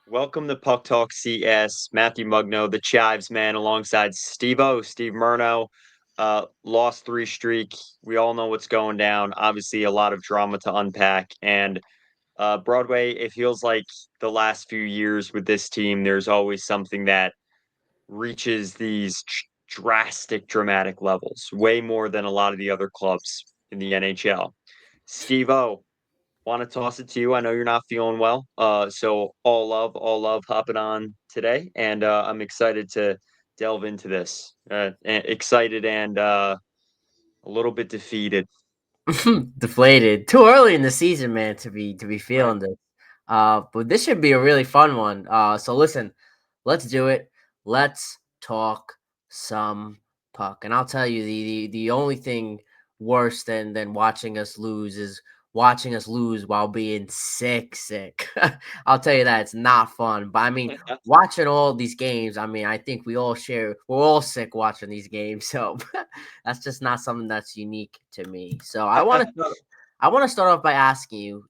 Welcome to Puck Talk CS. Matthew Mugno, the Chives man, alongside Steve Murno. Lost three streak. We all know what's going down. Obviously, a lot of drama to unpack. And Broadway, it feels like the last few years with this team, there's always something that reaches these dramatic levels, way more than a lot of the other clubs in the NHL. Steve O, want to toss it to you. I know you're not feeling well. So all love hopping on today. And I'm excited to delve into this. Excited and a little bit defeated. Deflated. Too early in the season, man, to be Right. feeling this. But this should be a really fun one. So listen, let's do it. Let's talk some puck. And I'll tell you, the only thing worse than watching us lose is watching us lose while being sick. I'll tell you that it's not fun. But I mean, watching all these games, I mean, I think we're all sick watching these games. So that's just not something that's unique to me. So I want to start off by asking you,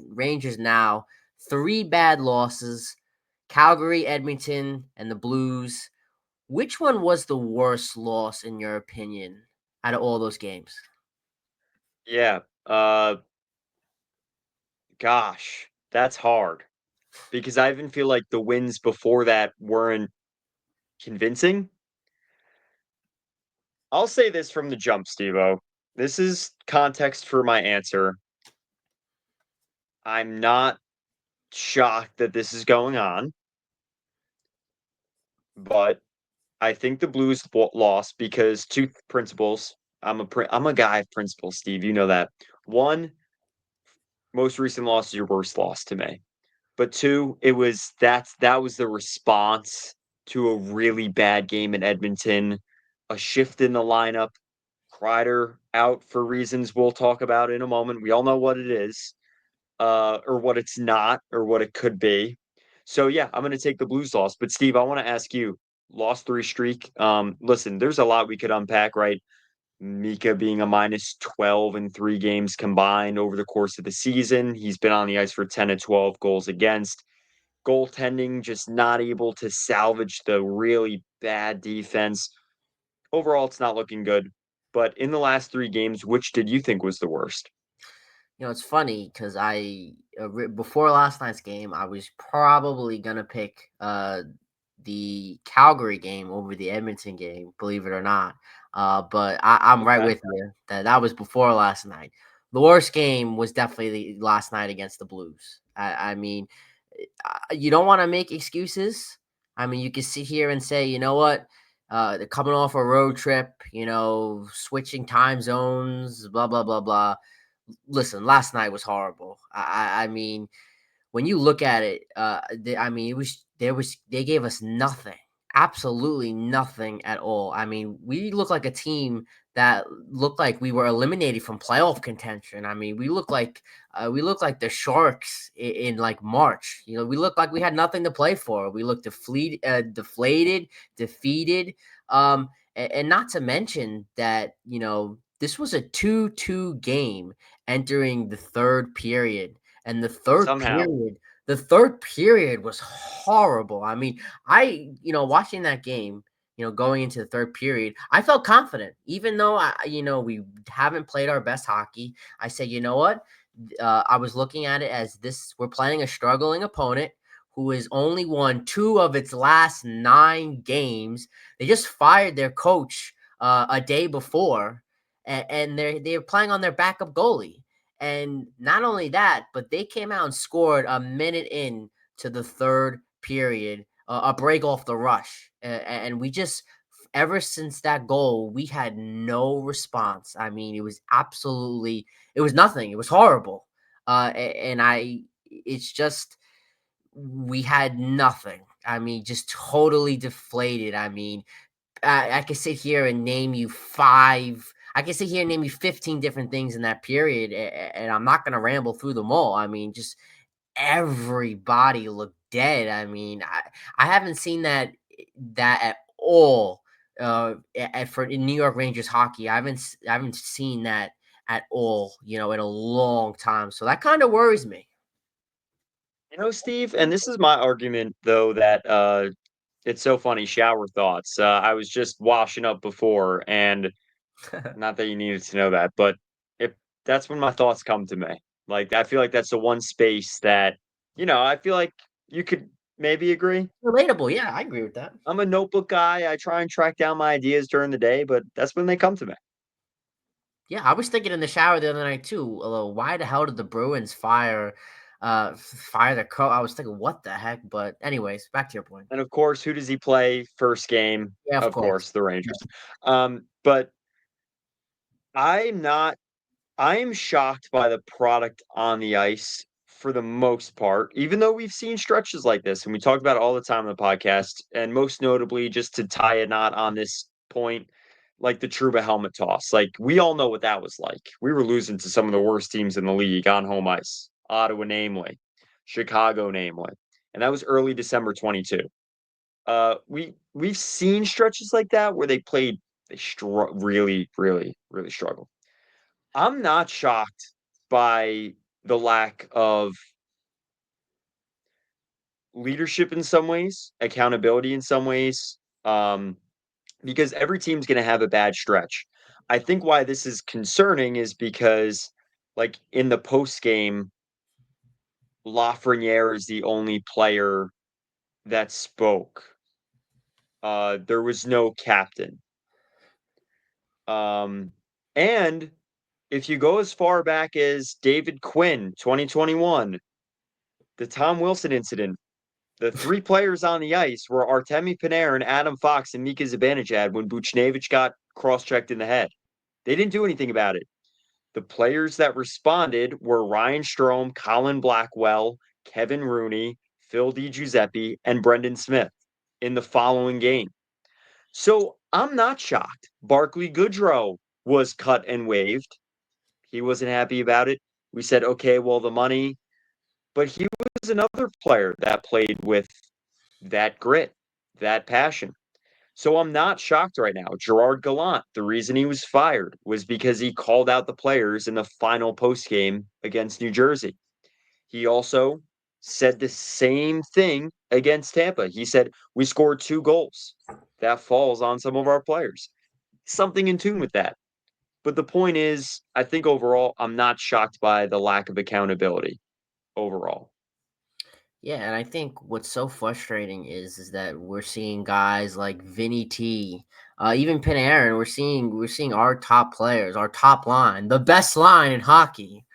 Rangers now 3 bad losses, Calgary, Edmonton, and the Blues. Which one was the worst loss in your opinion out of all those games? Yeah. Gosh, that's hard because I even feel like the wins before that weren't convincing. I'll say this from the jump, Stevo. This is context for my answer. I'm not shocked that this is going on, but I think the Blues lost because two principles. I'm a guy of principles, Steve. You know that. One, most recent loss is your worst loss to me. But two, that was the response to a really bad game in Edmonton, a shift in the lineup, Kreider out for reasons we'll talk about in a moment. We all know what it is, or what it's not, or what it could be. So yeah, I'm gonna take the Blues loss. But Steve, I want to ask you, lost three streak. Listen, there's a lot we could unpack, right? Mika being a minus 12 in 3 games combined over the course of the season. He's been on the ice for 10 to 12 goals against. Goaltending just not able to salvage the really bad defense. Overall, it's not looking good. But in the last 3 games, which did you think was the worst? It's funny because before last night's game, I was probably gonna pick the Calgary game over the Edmonton game, believe it or not. But I'm right Okay. with you that was before last night. The worst game was definitely the last night against the Blues. I mean, you don't want to make excuses. I mean, you can sit here and say, you know what, they're coming off a road trip, switching time zones, blah blah blah blah. Listen, last night was horrible. I mean, when you look at it, I mean, they gave us nothing, absolutely nothing at all. I mean, we look like a team that looked like we were eliminated from playoff contention. I mean, we look like the Sharks in like March. We looked like we had nothing to play for. We looked deflated, defeated. And not to mention that this was a 2-2 game entering the third period, and Somehow. the third period was horrible. I mean, watching that game, going into the third period, I felt confident, even though we haven't played our best hockey. I said, you know what? I was looking at it as this: we're playing a struggling opponent who has only won 2 of its last 9 games. They just fired their coach a day before, and they're playing on their backup goalie. And not only that, but they came out and scored a minute in to the third period, a break off the rush. And we just, ever since that goal, we had no response. I mean, it was nothing. It was horrible. It's just, we had nothing. I mean, just totally deflated. I mean, I could sit here and name you five. I can sit here and name you 15 different things in that period, and I'm not gonna ramble through them all. I mean, just everybody looked dead. I mean, I haven't seen that at all. For in New York Rangers hockey, I haven't seen that at all. In a long time. So that kind of worries me. Steve, and this is my argument though that it's so funny. Shower thoughts. I was just washing up before, and not that you needed to know that, but if that's when my thoughts come to me. Like I feel like that's the one space that I feel like you could maybe agree. Relatable, yeah, I agree with that. I'm a notebook guy. I try and track down my ideas during the day, but that's when they come to me. Yeah, I was thinking in the shower the other night too. Although, why the hell did the Bruins fire their coach? I was thinking, what the heck? But anyways, back to your point. And of course, who does he play first game? Yeah, of Of course. course, the Yeah. Rangers. But I'm not I am shocked by the product on the ice for the most part, even though we've seen stretches like this and we talk about it all the time on the podcast. And most notably, just to tie a knot on this point, like the Trouba helmet toss. Like we all know what that was like. We were losing to some of the worst teams in the league on home ice, Ottawa, namely, Chicago, namely. And that was early December 22. We've seen stretches like that where they really, really, really struggle. I'm not shocked by the lack of leadership in some ways, accountability in some ways, because every team's going to have a bad stretch. I think why this is concerning is because, like in the post game, Lafreniere is the only player that spoke. There was no captain. Um, and if you go as far back as David Quinn, 2021, the Tom Wilson incident, the three players on the ice were Artemi Panarin, Adam Fox, and Mika Zibanejad when Buchnevich got cross-checked in the head. They didn't do anything about it. The players that responded were Ryan Strome, Colin Blackwell, Kevin Rooney, Phil DiGiuseppe, and Brendan Smith in the following game. So I'm not shocked. Barclay Goodrow was cut and waived. He wasn't happy about it. We said, okay, well, the money, but he was another player that played with that grit, that passion. So I'm not shocked right now. Gerard Gallant, the reason he was fired was because he called out the players in the final post game against New Jersey. He also said the same thing against Tampa. He said, we scored 2 goals. That falls on some of our players. Something in tune with that. But the point is, I think overall, I'm not shocked by the lack of accountability overall. Yeah, and I think what's so frustrating is that we're seeing guys like Vinny T, even Panarin. We're seeing our top players, our top line, the best line in hockey,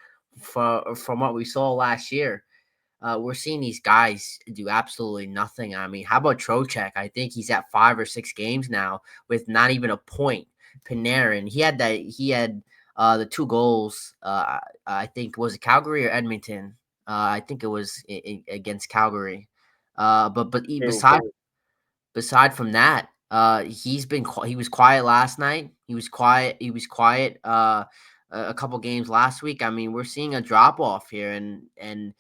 from what we saw last year. We're seeing these guys do absolutely nothing. I mean, how about Trocheck? I think he's at 5 or 6 games now with not even a point. Panarin, he had the 2 goals. I think was it Calgary or Edmonton. I think it was against Calgary. But True. beside from that, he was quiet last night. He was quiet. He was quiet. A couple games last week. I mean, we're seeing a drop off here, and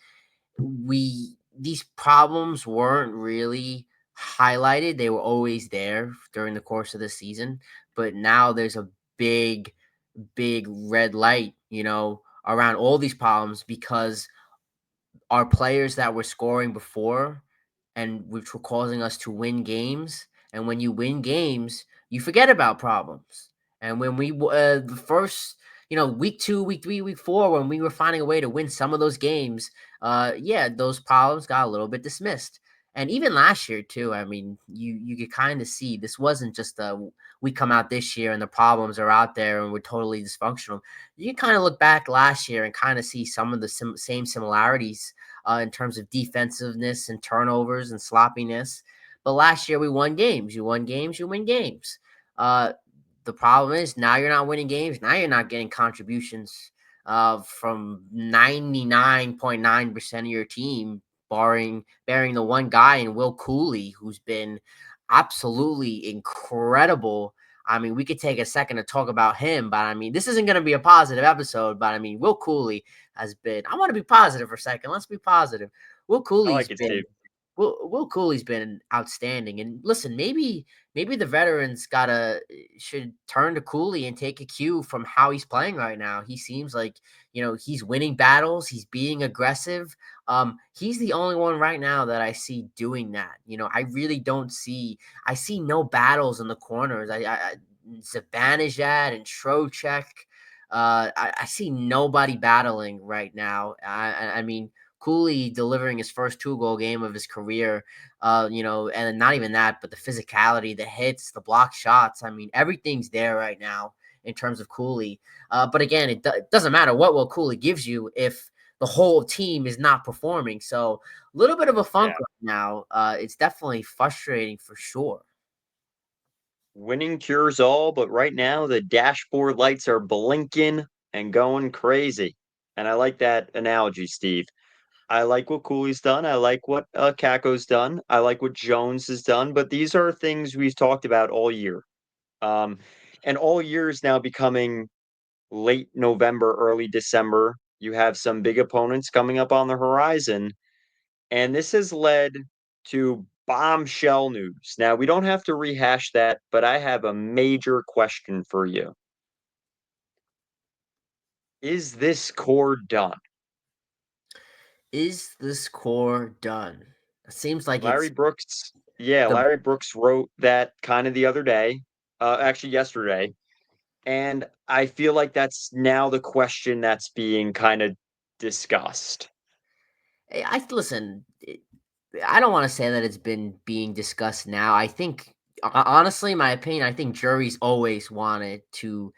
we these problems weren't really highlighted. They were always there during the course of the season, but now there's a big, big red light, around all these problems because our players that were scoring before and which were causing us to win games. And when you win games, you forget about problems. And when the first, week 2, week 3, week 4, when we were finding a way to win some of those games, yeah, those problems got a little bit dismissed. And even last year too, I mean, you could kind of see this wasn't just we come out this year and the problems are out there and we're totally dysfunctional. You kind of look back last year and kind of see some of the same similarities in terms of defensiveness and turnovers and sloppiness. But last year we won games. You won games, you win games. Uh, the problem is now you're not winning games. Now you're not getting contributions from 99.9% of your team, bearing the one guy in Will Cooley, who's been absolutely incredible. I mean, we could take a second to talk about him, but I mean, this isn't going to be a positive episode. But I mean, Will Cooley has been. I want to be positive for a second. Let's be positive. Will I Cooley's like it, been Steve. Will Cooley's been outstanding, and listen, maybe the veterans gotta should turn to Cooley and take a cue from how he's playing right now. He seems like he's winning battles, he's being aggressive. He's the only one right now that I see doing that. I really don't see. I see no battles in the corners. I Zibanejad and Trocheck. I see nobody battling right now. I mean, Cooley delivering his first 2-goal game of his career, and not even that, but the physicality, the hits, the block shots. I mean, everything's there right now in terms of Cooley. But again, it doesn't matter what Will Cooley gives you if the whole team is not performing. So a little bit of a funk Yeah. right now. It's definitely frustrating for sure. Winning cures all, but right now the dashboard lights are blinking and going crazy. And I like that analogy, Steve. I like what Cooley's done. I like what Kako's done. I like what Jones has done. But these are things we've talked about all year. Um, and all year is now becoming late November, early December. You have some big opponents coming up on the horizon. And this has led to bombshell news. Now, we don't have to rehash that, but I have a major question for you. Is this core done? Is this core done? It seems like Larry it's Brooks, yeah, the Larry Brooks wrote that kind of the other day, actually yesterday. And I feel like that's now the question that's being kind of discussed. I listen. I don't want to say that it's been being discussed now. I think, honestly, my opinion, I think juries always wanted to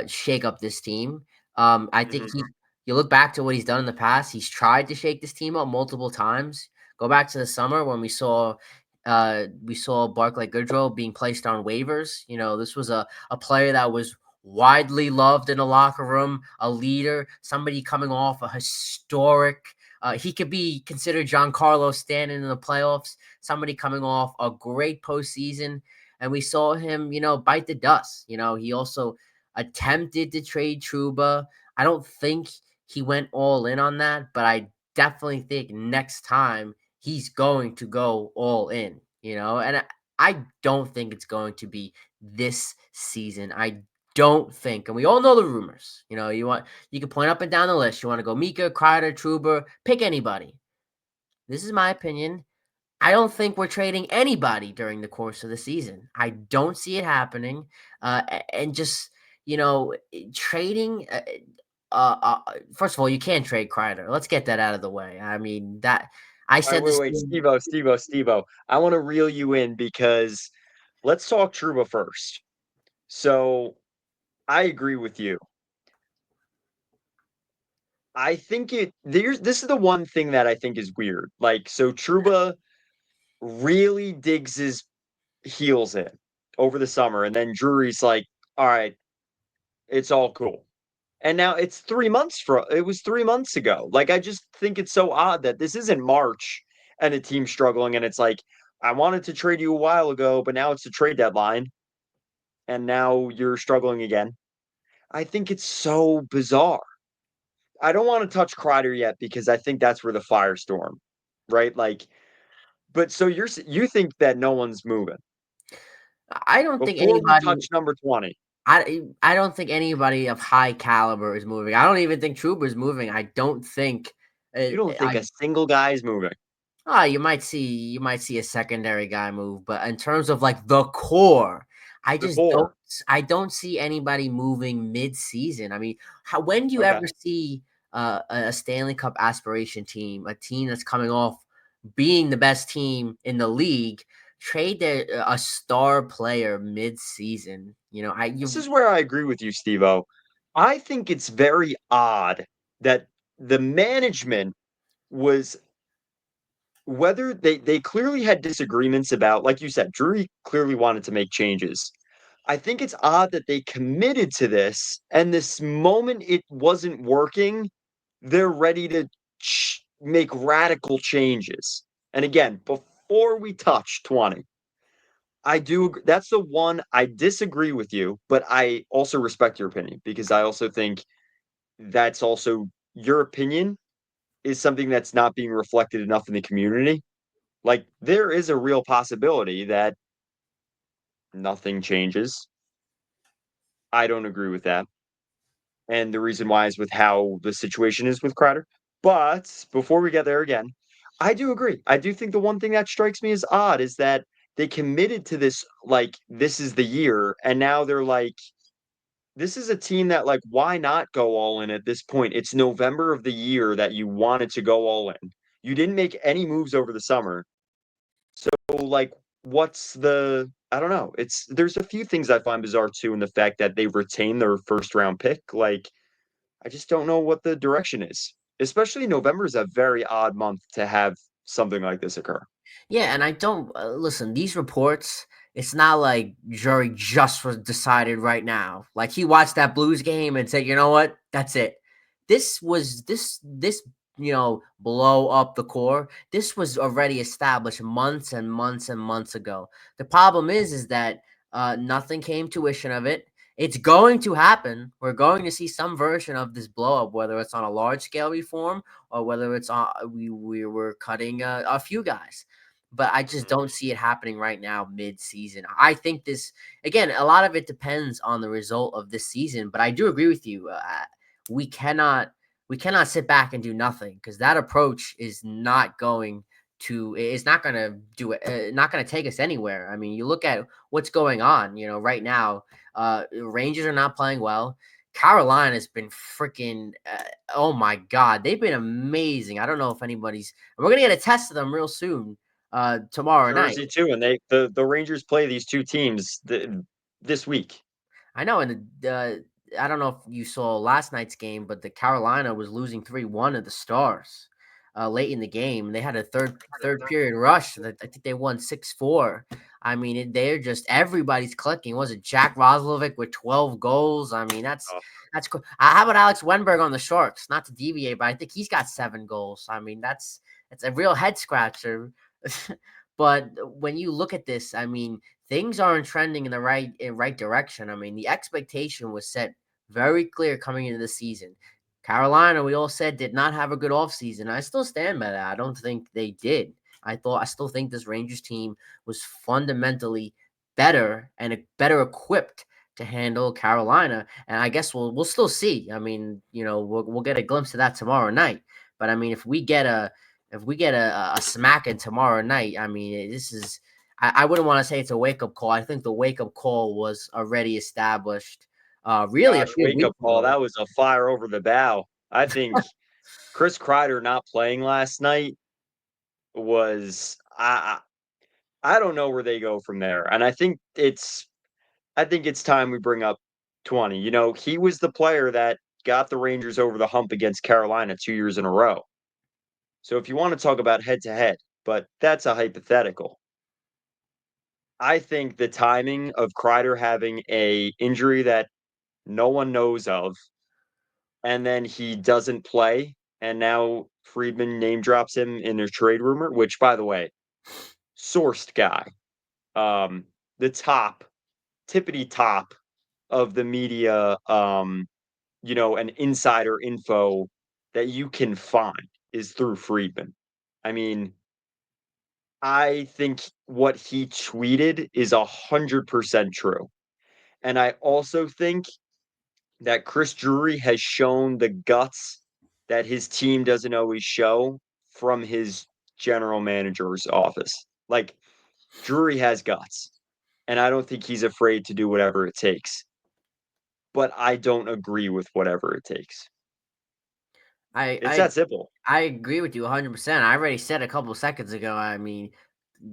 shake up this team. I think Mhm. you look back to what he's done in the past. He's tried to shake this team up multiple times. Go back to the summer when we saw Barclay Goodrow being placed on waivers. This was a player that was widely loved in the locker room, a leader, somebody coming off a historic he could be considered Giancarlo Stanton in the playoffs, somebody coming off a great postseason. And we saw him, bite the dust. He also attempted to trade Trouba. I don't think he went all in on that, but I definitely think next time he's going to go all in, and I don't think it's going to be this season. I don't think, and we all know the rumors. You can point up and down the list. You want to go Mika, Kreider, Trouba, pick anybody. This is my opinion. I don't think we're trading anybody during the course of the season. I don't see it happening. And just trading. First of all, you can't trade Kreider. Let's get that out of the way. I mean that I All right, said wait, this. wait, Steve-O. I want to reel you in because let's talk Trouba first. So I agree with you. I think this is the one thing that I think is weird. Like, so Trouba really digs his heels in over the summer, and then Drury's like, all right, it's all cool. And now it was 3 months ago. Like, I just think it's so odd that this isn't March and a team struggling, and it's like, I wanted to trade you a while ago, but now it's the trade deadline, and now you're struggling again. I think it's so bizarre. I don't want to touch Kreider yet because I think that's where the firestorm, right? Like, but so you think that no one's moving I don't think before we anybody. touch number 20. I don't think anybody of high caliber is moving. I don't even think Trouba is moving. I don't think. You don't think a single guy is moving. You might see a secondary guy move, but in terms of like the core, I The just don't core. I don't see anybody moving mid-season. I mean, when do you Okay. ever see a Stanley Cup aspiration team, a team that's coming off being the best team in the league, trade a star player mid-season? This is where I agree with you, Steve-O. I think it's very odd that the management was whether they clearly had disagreements about, like you said, Drury clearly wanted to make changes. I think it's odd that they committed to this, and this moment it wasn't working, they're ready to make radical changes. And again, before we touch 20, I do that's the one I disagree with you, but I also respect your opinion because I also think that's also your opinion is something that's not being reflected enough in the community. Like there is a real possibility that nothing changes. I don't agree with that. And the reason why is with how the situation is with Kreider. But before we get there again, I do agree. I do think the one thing that strikes me as odd is that they committed to this, like, this is the year. And now they're like, this is a team that, like, why not go all in at this point? It's November of the year that you wanted to go all in. You didn't make any moves over the summer. So, like, what's the, I don't know. There's a few things I find bizarre too in the fact that they retain their first round pick. Like, I just don't know what the direction is. Especially November is a very odd month to have something like this occur. Yeah, and I don't listen. These reports, it's not like jury just was decided right now. Like he watched that Blues game and said, you know what, that's it. This blow up the core. This was already established months and months and months ago. The problem is that nothing came to fruition of it. It's going to happen. We're going to see some version of this blow up, whether it's on a large scale reform or whether it's on we were cutting a few guys, but I just Mhm. don't see it happening right now mid-season. I think this again, a lot of it depends on the result of this season, but I do agree with you. We cannot we cannot sit back and do nothing because that approach is not going to it's not going to do it not going to take us anywhere. I mean, you look at what's going on, right now. Rangers are not playing well. Carolina has been freaking oh my god, they've been amazing. I don't know if anybody's we're gonna get a test of them real soon tomorrow night. Jersey too, and the Rangers play these two teams this week. I know, and I don't know if you saw last night's game, but the Carolina was losing 3-1 at the Stars late in the game. They had a third period rush. I think they won 6-4. I mean, they're just everybody's clicking. Was it Jack Roslovic with 12 goals? I mean, Oh, that's cool. How about Alex Wenberg on the Sharks? Not to deviate, but I think he's got 7 goals. I mean, that's a real head scratcher. But when you look at this, I mean, things aren't trending in the right direction. I mean, the expectation was set very clear coming into the season. Carolina, we all said, did not have a good offseason. I still stand by that. I don't think they did. I still think this Rangers team was fundamentally better and better equipped to handle Carolina. And I guess we'll still see. I mean, we'll get a glimpse of that tomorrow night. But I mean, if we get a smacking tomorrow night, I mean, this is I wouldn't want to say it's a wake up call. I think the wake up call was already established really a gosh, few wake up weeks call. ago. That was a fire over the bow. I think Chris Kreider not playing last night was I don't know where they go from there. And I think it's time we bring up 20. He was the player that got the Rangers over the hump against Carolina 2 years in a row. So if you want to talk about head to head, but that's a hypothetical. I think the timing of Kreider having a injury that no one knows of, and then he doesn't play, and now Friedman name drops him in a trade rumor, which by the way, sourced guy, um, the top, tippity top of the media, and insider info that you can find is through Friedman. I mean, I think what he tweeted is 100% true. And I also think that Chris Drury has shown the guts that his team doesn't always show from his general manager's office. Like, Drury has guts, and I don't think he's afraid to do whatever it takes. But I don't agree with whatever it takes. I It's I that simple. I agree with you 100%. I already said a couple of seconds ago. I mean,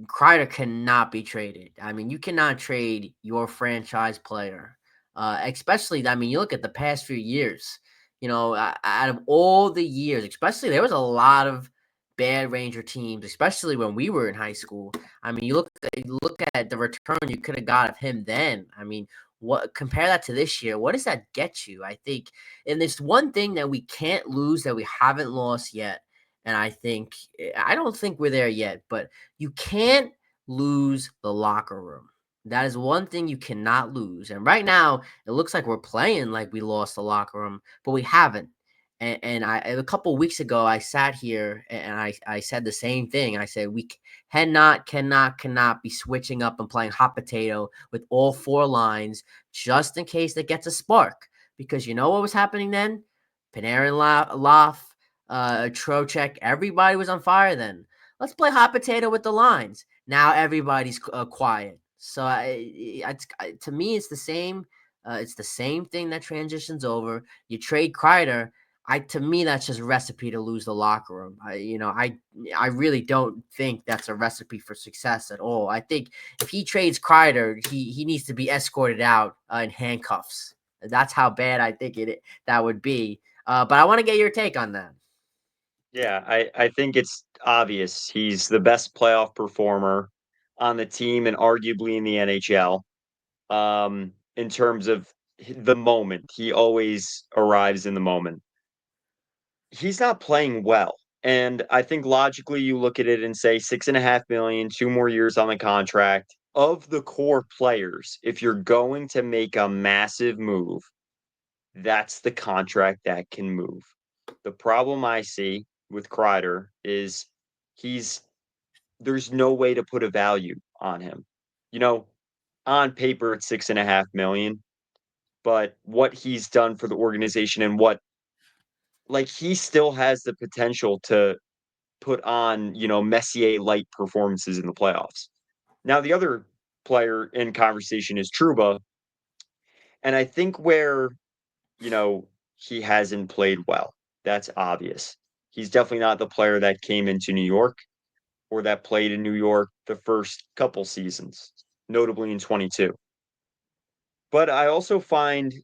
Kreider cannot be traded. I mean, you cannot trade your franchise player, especially. I mean, you look at the past few years. Out of all the years, especially there was a lot of bad Ranger teams, especially when we were in high school. I mean, you look at the return you could have got of him then. I mean, what compare that to this year? What does that get you? I think, and there's one thing that we can't lose that we haven't lost yet, and I don't think we're there yet, but you can't lose the locker room. That is one thing you cannot lose. And right now, it looks like we're playing like we lost the locker room, but we haven't. And I a couple of weeks ago I sat here and I said the same thing. I said we cannot be switching up and playing hot potato with all four lines just in case that gets a spark. Because you know what was happening then? Panarin, Loff, Trocheck, everybody was on fire then. Let's play hot potato with the lines. Now everybody's quiet. So to me, it's the same. It's the same thing that transitions over. You trade Kreider. To me, that's just a recipe to lose the locker room. I really don't think that's a recipe for success at all. I think if he trades Kreider, he needs to be escorted out in handcuffs. That's how bad I think that would be. But I want to get your take on that. Yeah, I think it's obvious. He's the best playoff performer on the team and arguably in the NHL. In terms of the moment, he always arrives in the moment. He's not playing well. And I think logically you look at it and say 6.5 million, 2 more years on the contract. Of the core players, if you're going to make a massive move, that's the contract that can move. The problem I see with Kreider is he's there's no way to put a value on him. You know, on paper it's 6.5 million, but what he's done for the organization and what like he still has the potential to put on, Messier light performances in the playoffs. Now the other player in conversation is Trouba, and I think where you know, he hasn't played well. That's obvious. He's definitely not the player that came into New York or that played in New York the first couple seasons, notably in 22. But I also find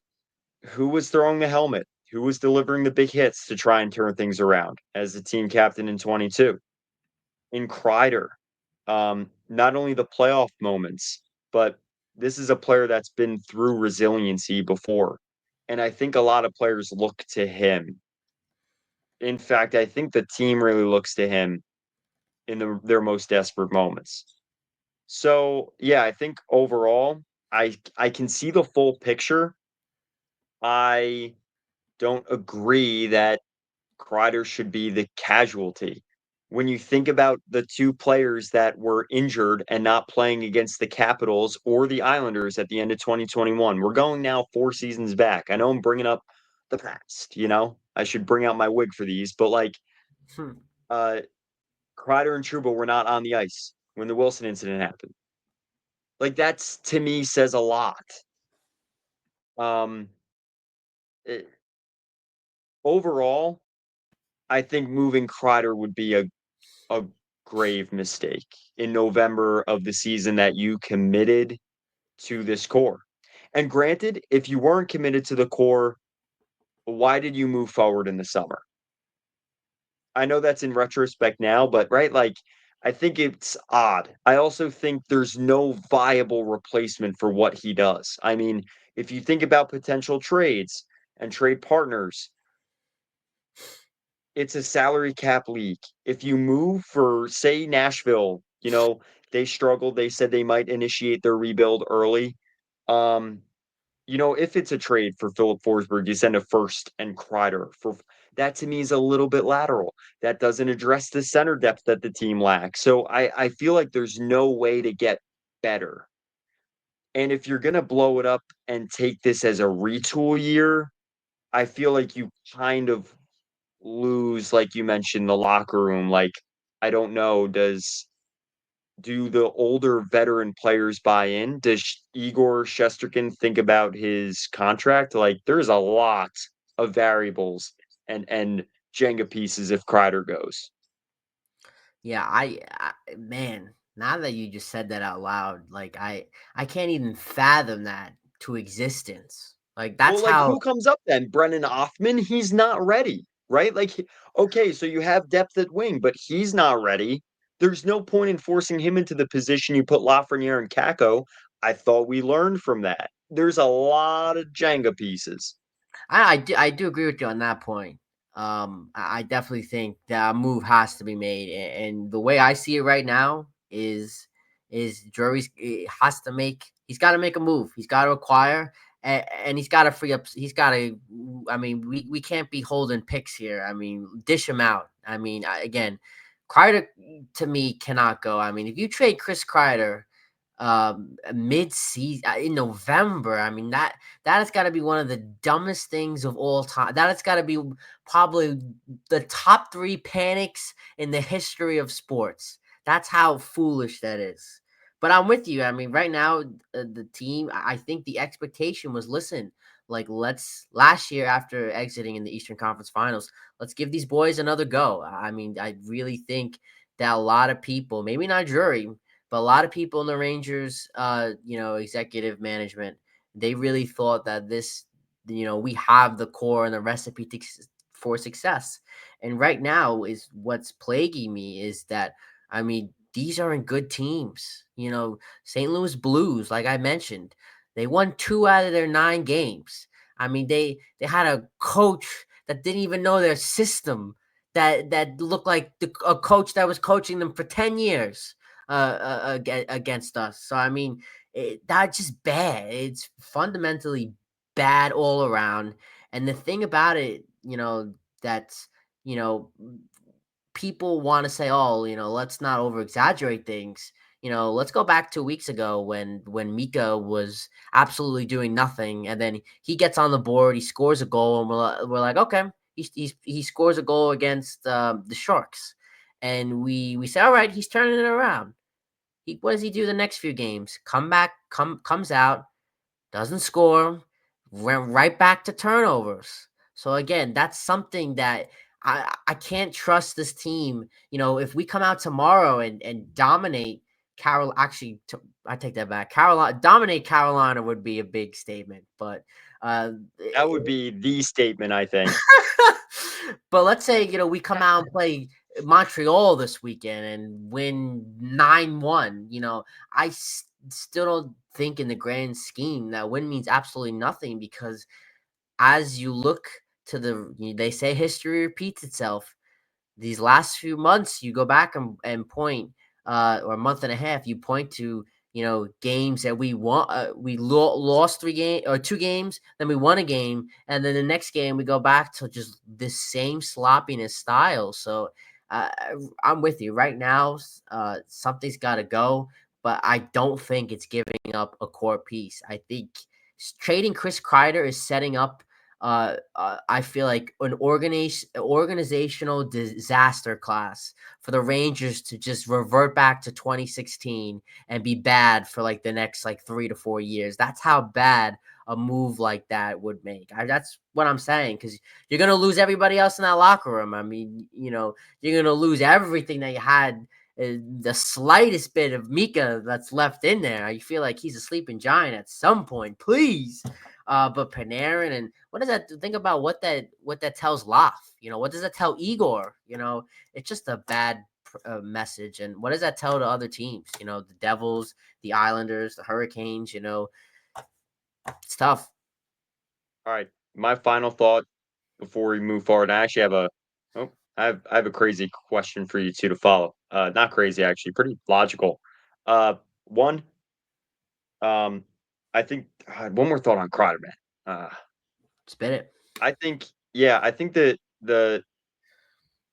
who was throwing the helmet, who was delivering the big hits to try and turn things around as the team captain in 22. In Kreider, not only the playoff moments, but this is a player that's been through resiliency before. And I think a lot of players look to him. In fact, I think the team really looks to him in their most desperate moments. So, yeah, I think overall, I can see the full picture. I don't agree that Kreider should be the casualty. When you think about the two players that were injured and not playing against the Capitals or the Islanders at the end of 2021, we're going now 4 seasons back. I know I'm bringing up the past, I should bring out my wig for these, but like, Hmm. uh, Kreider and Trouba were not on the ice when the Wilson incident happened. Like that's to me says a lot. Um, it, overall, I think moving Kreider would be a grave mistake in November of the season that you committed to this core. And granted, if you weren't committed to the core, why did you move forward in the summer? I know that's in retrospect now, but right, like I think it's odd. I also think there's no viable replacement for what he does. I mean, if you think about potential trades and trade partners, it's a salary cap league. If you move for, say, Nashville, they struggled. They said they might initiate their rebuild early. Um, if it's a trade for Philip Forsberg, you send a first and Kreider for that to me is a little bit lateral. That doesn't address the center depth that the team lacks. So I feel like there's no way to get better. And if you're gonna blow it up and take this as a retool year, I feel like you kind of lose, like you mentioned, the locker room. Like, I don't know, do the older veteran players buy in? Does Igor Shesterkin think about his contract? Like, there's a lot of variables and Jenga pieces if Kreider goes. Yeah, man, now that you just said that out loud, like I can't even fathom that to existence. Like Well, that's like, who how comes up then? Brennan Offman? He's not ready, right? Like, okay, so you have depth at wing, but he's not ready. There's no point in forcing him into the position you put Lafreniere and Kako. I thought we learned from that. There's a lot of Jenga pieces. I do agree with you on that point. I definitely think that a move has to be made, and the way I see it right now is Drury's has to make he's got to make a move. He's got to acquire, and he's got to free up. He's got to. I mean, we can't be holding picks here. I mean, dish him out. I mean, again, Kreider to me cannot go. I mean, if you trade Chris Kreider mid-season in November, I mean that has got to be one of the dumbest things of all time. That has got to be probably the top 3 panics in the history of sports. That's how foolish that is. But I'm with you. I mean, right now the team, I think the expectation was, listen, like, let's last year after exiting in the Eastern Conference Finals, let's give these boys another go. I mean, I really think that a lot of people, maybe not Drury, but a lot of people in the Rangers, executive management, they really thought that this, we have the core and the recipe for success. And right now is what's plaguing me is that, I mean, these aren't good teams. St. Louis Blues, like I mentioned, they won 2 out of their 9 games. I mean, they had a coach that didn't even know their system, that looked like a coach that was coaching them for 10 years against us. So I mean, that's just bad. It's fundamentally bad all around. And the thing about it, that's you know people want to say, oh, let's not over exaggerate things. Let's go back 2 weeks ago when Mika was absolutely doing nothing, and then he gets on the board, he scores a goal, and we're like, okay, he scores a goal against the Sharks, and we say, all right, he's turning it around. What does he do the next few games? Comes out, doesn't score, went right back to turnovers. So again, that's something that I can't trust this team. If we come out tomorrow and dominate I take that back. Carolina dominate Carolina would be a big statement, but That would be the statement, I think. but let's say we come out and play Montreal this weekend and win 9-1. Still don't think in the grand scheme that win means absolutely nothing, because as you look to they say history repeats itself. These last few months, you go back and point, or a month and a half, you point to, games that we won. We lost 2 games, then we won a game, and then the next game we go back to just this same sloppiness style. So uh, I'm with you right now. Something's got to go, but I don't think it's giving up a core piece. I think trading Chris Kreider is setting up, I feel like, an organizational disaster class for the Rangers to just revert back to 2016 and be bad for like the next 3 to 4 years. That's how bad a move like that would make. That's what I'm saying, because you're gonna lose everybody else in that locker room. I mean, you're gonna lose everything that you had. The slightest bit of Mika that's left in there, I feel like he's a sleeping giant at some point. Please. But Panarin, and what does that think about what that tells Loff? What does that tell Igor? It's just a bad message. And what does that tell to other teams? The Devils, the Islanders, the Hurricanes. It's tough. All right, my final thought before we move forward. I actually have I have a crazy question for you two to follow. Not crazy, actually, pretty logical. One, I think one more thought on Kreider, man. Spit it. I think, yeah, I think that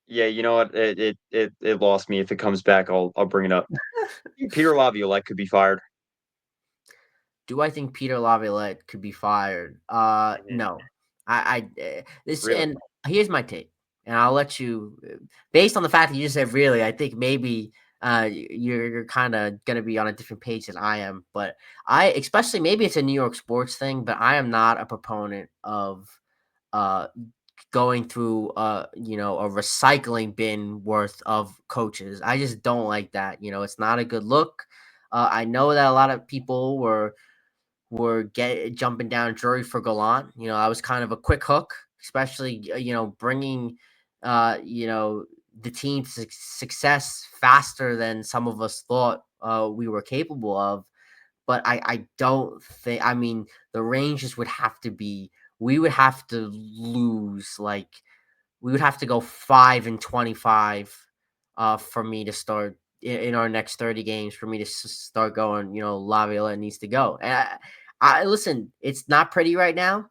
yeah, you know what? It lost me. If it comes back, I'll bring it up. Peter Laviolette could be fired. Do I think Peter Laviolette could be fired? Mhm. No. I this Really? and here's my take, and I'll let you, based on the fact that you just said really, I think maybe you're kind of gonna be on a different page than I am. But especially, maybe it's a New York sports thing, but I am not a proponent of uh going through a recycling bin worth of coaches. I just don't like that. It's not a good look. I know that a lot of people were jumping down Drury for Gallant. I was kind of a quick hook, especially bringing the team to success faster than some of us thought we were capable of. But I don't think. I mean, the Rangers would have to be. We would have to lose, like, we would have to go 5-25 for me to start in our next 30 games, for me to start going. Laviolette needs to go. And I listen, it's not pretty right now,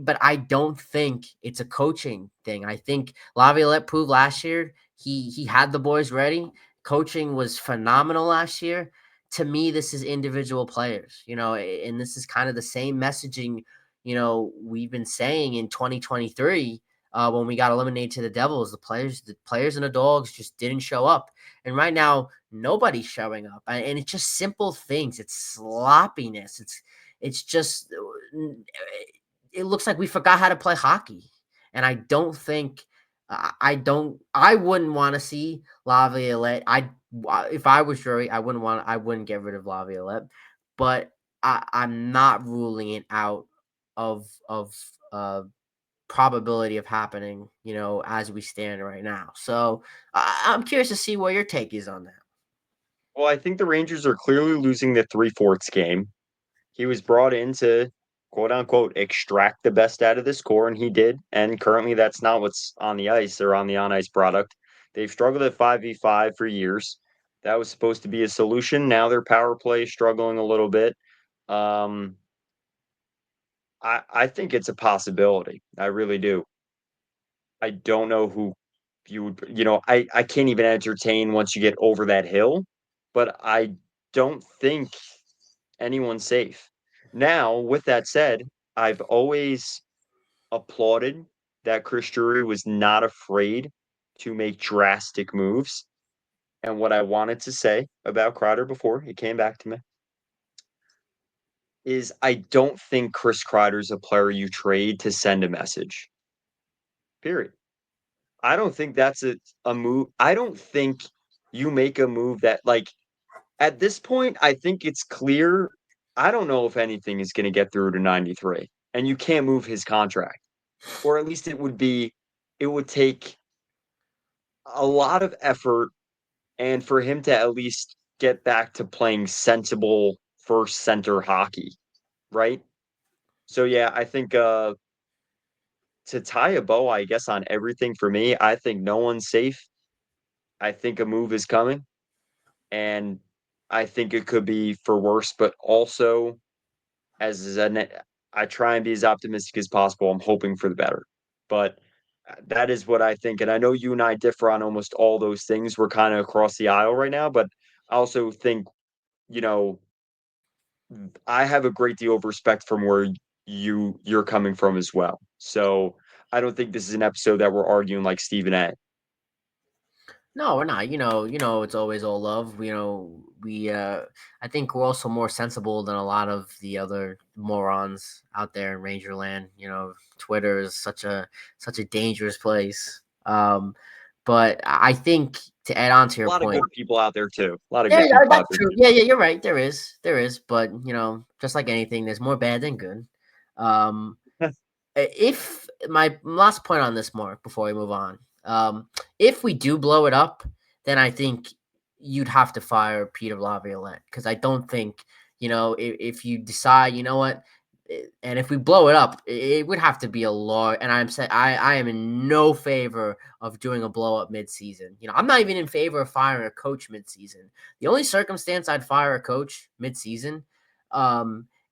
but I don't think it's a coaching thing. I think Laviolette proved last year he had the boys ready. Coaching was phenomenal last year. To me, this is individual players, and this is kind of the same messaging, we've been saying in 2023 when we got eliminated to the Devils. The players and the Dogs just didn't show up. And right now, nobody's showing up. And it's just simple things. It's sloppiness. It's just it looks like we forgot how to play hockey. And I don't think I wouldn't want to see Laviolette. If I was Drury, I wouldn't get rid of Laviolette, but I'm not ruling it out of probability of happening, as we stand right now. So I'm curious to see what your take is on that. Well, I think the Rangers are clearly losing the three-fourths game. He was brought in to quote unquote extract the best out of this core, and he did. And currently, that's not what's on the ice or on the on ice product. They've struggled at 5v5 for years. That was supposed to be a solution. Now their power play is struggling a little bit. Um, I think it's a possibility. I really do. I don't know who you would, I can't even entertain once you get over that hill, but I don't think anyone's safe. Now, with that said, I've always applauded that Chris Drury was not afraid to make drastic moves. And what I wanted to say about Kreider before he came back to me is I don't think Chris Kreider's a player you trade to send a message. Period. I don't think that's a move. I don't think you make a move that at this point, I think it's clear. I don't know if anything is going to get through to 93, and you can't move his contract, or at least it would take a lot of effort and for him to at least get back to playing sensible first center hockey, right? So yeah, I think to tie a bow, I guess, on everything for me, I think no one's safe. I think a move is coming, and I think it could be for worse, but also as an I try and be as optimistic as possible. I'm hoping for the better. But that is what I think. And I know you and I differ on almost all those things. We're kind of across the aisle right now, but I also think, you know, I have a great deal of respect from where you're coming from as well. So I don't think this is an episode that we're arguing like Stephen A. No, we're not. It's always all love. I think we're also more sensible than a lot of the other morons out there in Rangerland. Twitter is such a dangerous place. But I think to add on to A your lot of point, good people out there too. A lot of yeah, good yeah, people out that's there true. too. Yeah, yeah, you're right. There is, but just like anything, there's more bad than good. Um, if my last point on this, Mark, before we move on, if we do blow it up, then I think you'd have to fire Peter Laviolette because I don't think if you decide, what, and if we blow it up, it would have to be a law. And I'm saying I am in no favor of doing a blow up midseason. I'm not even in favor of firing a coach midseason. The only circumstance I'd fire a coach midseason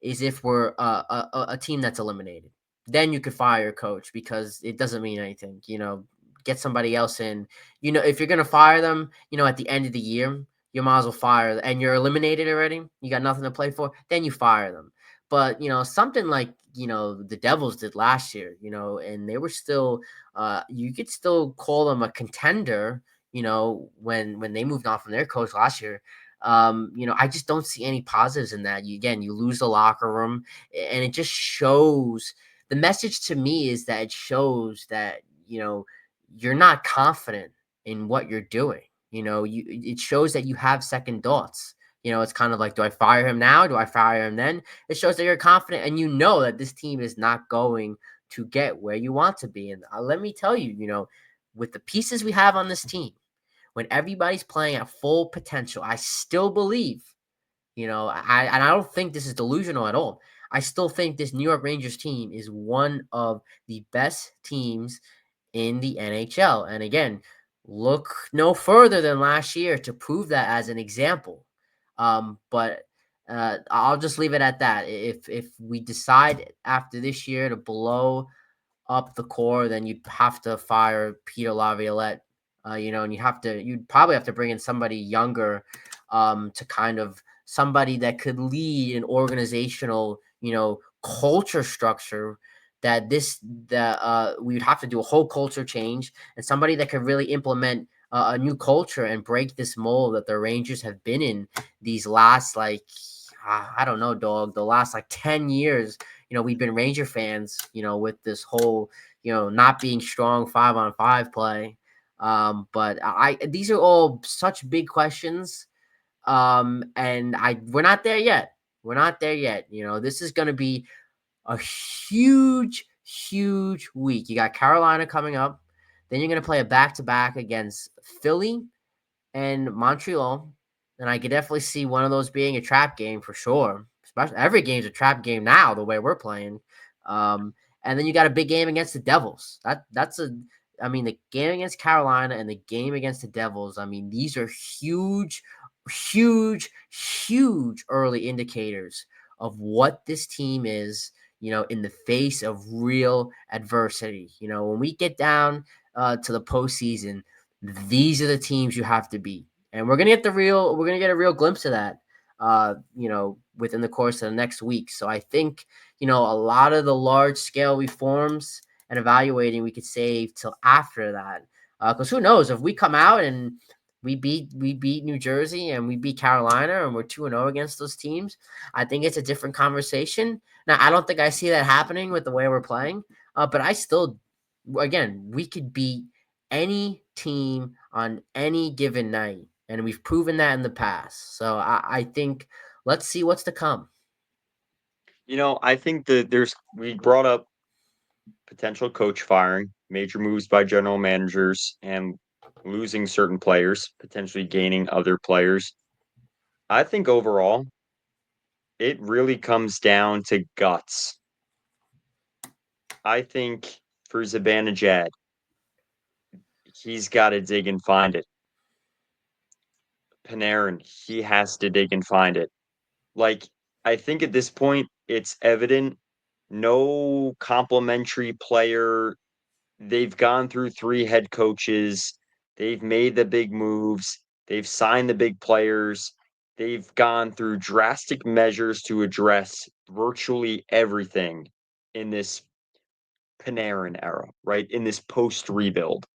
is if we're a team that's eliminated. Then you could fire a coach because it doesn't mean anything. Get somebody else in. If you're gonna fire them, at the end of the year, you might as well fire. And you're eliminated already. You got nothing to play for. Then you fire them. But something like the Devils did last year. And they were still. You could still call them a contender. When they moved on from their coach last year. I just don't see any positives in that. You lose the locker room, and it just shows. The message to me is that it shows that you're not confident in what you're doing. It shows that you have second thoughts. It's kind of like, do I fire him now? Do I fire him then? It shows that you're confident and you know that this team is not going to get where you want to be. And let me tell you, with the pieces we have on this team, when everybody's playing at full potential, I still believe, and I don't think this is delusional at all. I still think this New York Rangers team is one of the best teams in the NHL. And again, look no further than last year to prove that as an example. But I'll just leave it at that. If we decide after this year to blow up the core, then you'd have to fire Peter Laviolette. And you'd probably have to bring in somebody younger, to kind of somebody that could lead an organizational, culture structure. We would have to do a whole culture change, and somebody that could really implement a new culture and break this mold that the Rangers have been in these last, like, I don't know, dog, the last like 10 years. We've been Ranger fans, with this whole, not being strong 5-on-5 play. But these are all such big questions. And we're not there yet. We're not there yet. This is going to be a huge, huge week. You got Carolina coming up. Then you're going to play a back-to-back against Philly and Montreal. And I could definitely see one of those being a trap game for sure. Especially every game's a trap game now, the way we're playing. And then you got a big game against the Devils. The game against Carolina and the game against the Devils. I mean, these are huge, huge, huge early indicators of what this team is, in the face of real adversity. When we get down to the postseason, these are the teams you have to beat. And we're gonna get a real glimpse of that, within the course of the next week. So I think, a lot of the large scale reforms and evaluating we could save till after that. Because who knows, if we come out and we beat New Jersey and we beat Carolina and we're 2-0 against those teams, I think it's a different conversation. Now, I don't think I see that happening with the way we're playing, but I still, again, we could beat any team on any given night, and we've proven that in the past. So I think let's see what's to come. I think that we brought up potential coach firing, major moves by general managers, and losing certain players, potentially gaining other players. I think overall, it really comes down to guts. I think for Zibanejad, he's got to dig and find it. Panarin, he has to dig and find it. Like, I think at this point, it's evident no complimentary player. They've gone through three head coaches. They've made the big moves. They've signed the big players. They've gone through drastic measures to address virtually everything in this Panarin era, right? In this post rebuild.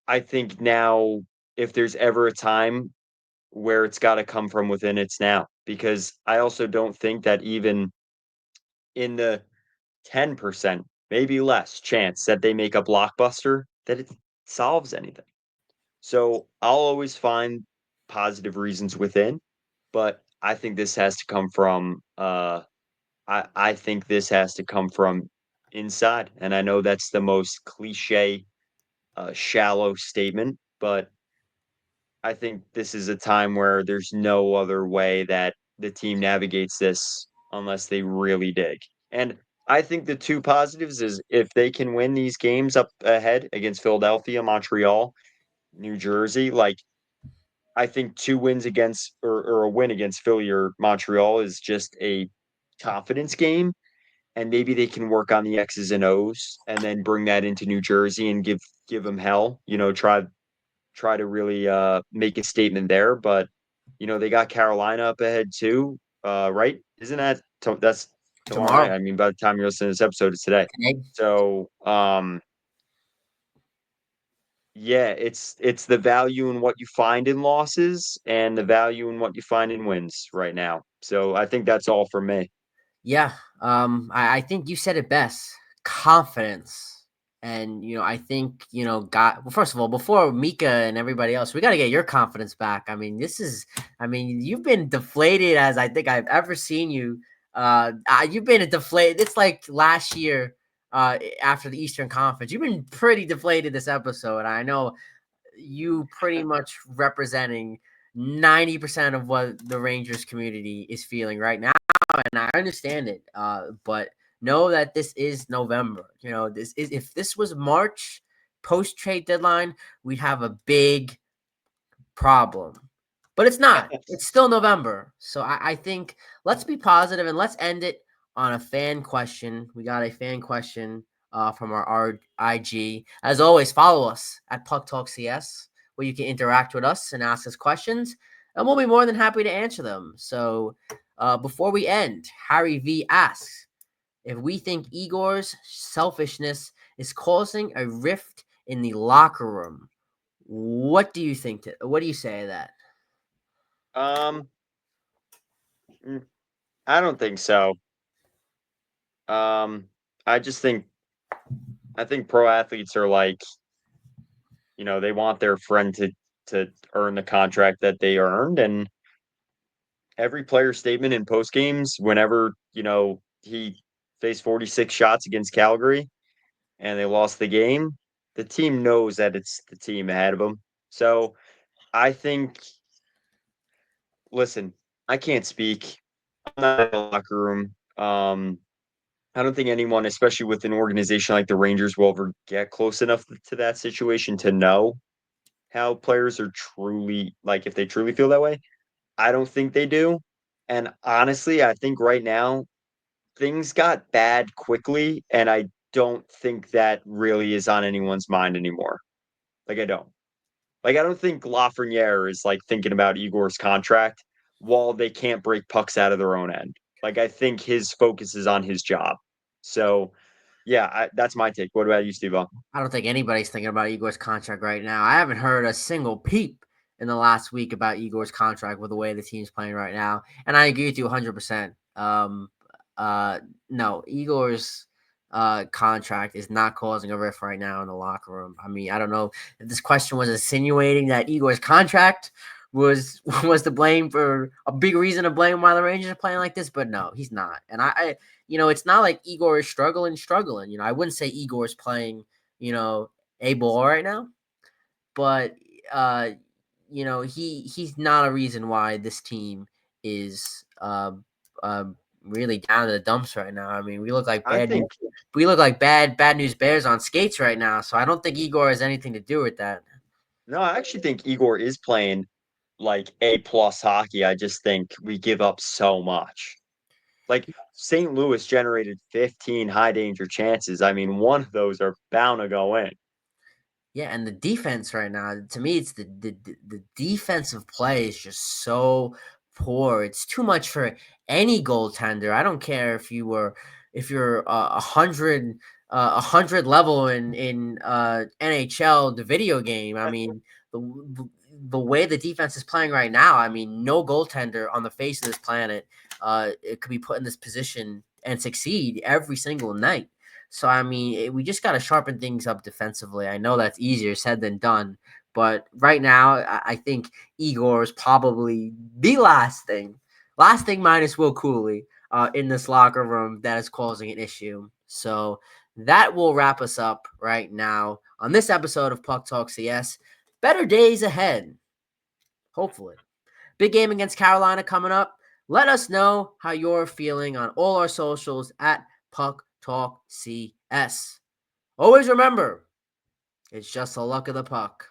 I think now, if there's ever a time where it's got to come from within, it's now. Because I also don't think that even in the 10%, maybe less chance that they make a blockbuster, that it solves anything. So I'll always find positive reasons within, but I think this has to come from I think this has to come from inside. And I know that's the most cliche, shallow statement, but I think this is a time where there's no other way that the team navigates this unless they really dig. And I think the two positives is if they can win these games up ahead against Philadelphia, Montreal, New Jersey, like I think two wins against or a win against Philly or Montreal is just a confidence game. And maybe they can work on the X's and O's and then bring that into New Jersey and give them hell. Try to really make a statement there. But they got Carolina up ahead too, right? Isn't that's tomorrow night? Tomorrow. I mean, by the time you're listening to this episode, it's today. Okay. So yeah, it's the value in what you find in losses and the value in what you find in wins right now. So I think that's all for me. Yeah. I think you said it best. Confidence. And I think, God, well, first of all, before Mika and everybody else, we got to get your confidence back. You've been deflated as I think I've ever seen you. You've been deflated. It's like last year, after the Eastern Conference. You've been pretty deflated this episode. I know you pretty much representing 90% of what the Rangers community is feeling right now, and I understand it. But know that this is November. This is if this was March post trade deadline, we'd have a big problem. but it's not. It's still November. So I think let's be positive and let's end it on a fan question. We got a fan question from our IG. As always, follow us at Puck Talk CS, where you can interact with us and ask us questions, and we'll be more than happy to answer them. So before we end, Harry V asks if we think Igor's selfishness is causing a rift in the locker room. What do you think? What do you say to that? Um, I don't think so. Um, I just think I think pro athletes are like, they want their friend to earn the contract that they earned, and every player statement in post games, whenever he faced 46 shots against Calgary and they lost the game, the team knows that it's the team ahead of them. So I think, listen, I can't speak. I'm not in the locker room. I don't think anyone, especially with an organization like the Rangers, will ever get close enough to that situation to know how players are truly like if they truly feel that way. I don't think they do. And honestly, I think right now things got bad quickly, and I don't think that really is on anyone's mind anymore. Like I don't. Like I don't think Lafreniere is like thinking about Igor's contract while they can't break pucks out of their own end. Like I think his focus is on his job. So yeah, that's my take. What about you, Steve? I don't think anybody's thinking about Igor's contract right now. I haven't heard a single peep in the last week about Igor's contract with the way the team's playing right now. And I agree with you 100%. No, Igor's contract is not causing a rift right now in the locker room. I mean, I don't know if this question was insinuating that Igor's contract was to blame for a big reason to blame why the Rangers are playing like this, but no, he's not. And I it's not like Igor is struggling. I wouldn't say Igor is playing a ball right now, but uh, he's not a reason why this team is uh, really down to the dumps right now. I mean, we look like I think bad news bears on skates right now. So I don't think Igor has anything to do with that. no, I actually think Igor is playing like A plus hockey. I just think we give up so much. Like St. Louis generated 15 high danger chances. I mean, one of those are bound to go in. Yeah, and the defense right now, to me, it's the defensive play is just so poor. It's too much for any goaltender. I don't care if you're 100 level in NHL the video game. I mean the the way the defense is playing right now. I mean, no goaltender on the face of this planet it could be put in this position and succeed every single night. So I mean, we just got to sharpen things up defensively. I know that's easier said than done, but right now, I think Igor is probably the last thing minus Will Cooley in this locker room that is causing an issue. So that will wrap us up right now on this episode of Puck Talk CS. Better days ahead, hopefully. Big game against Carolina coming up. Let us know how you're feeling on all our socials at Puck Talk CS. Always remember, it's just the luck of the puck.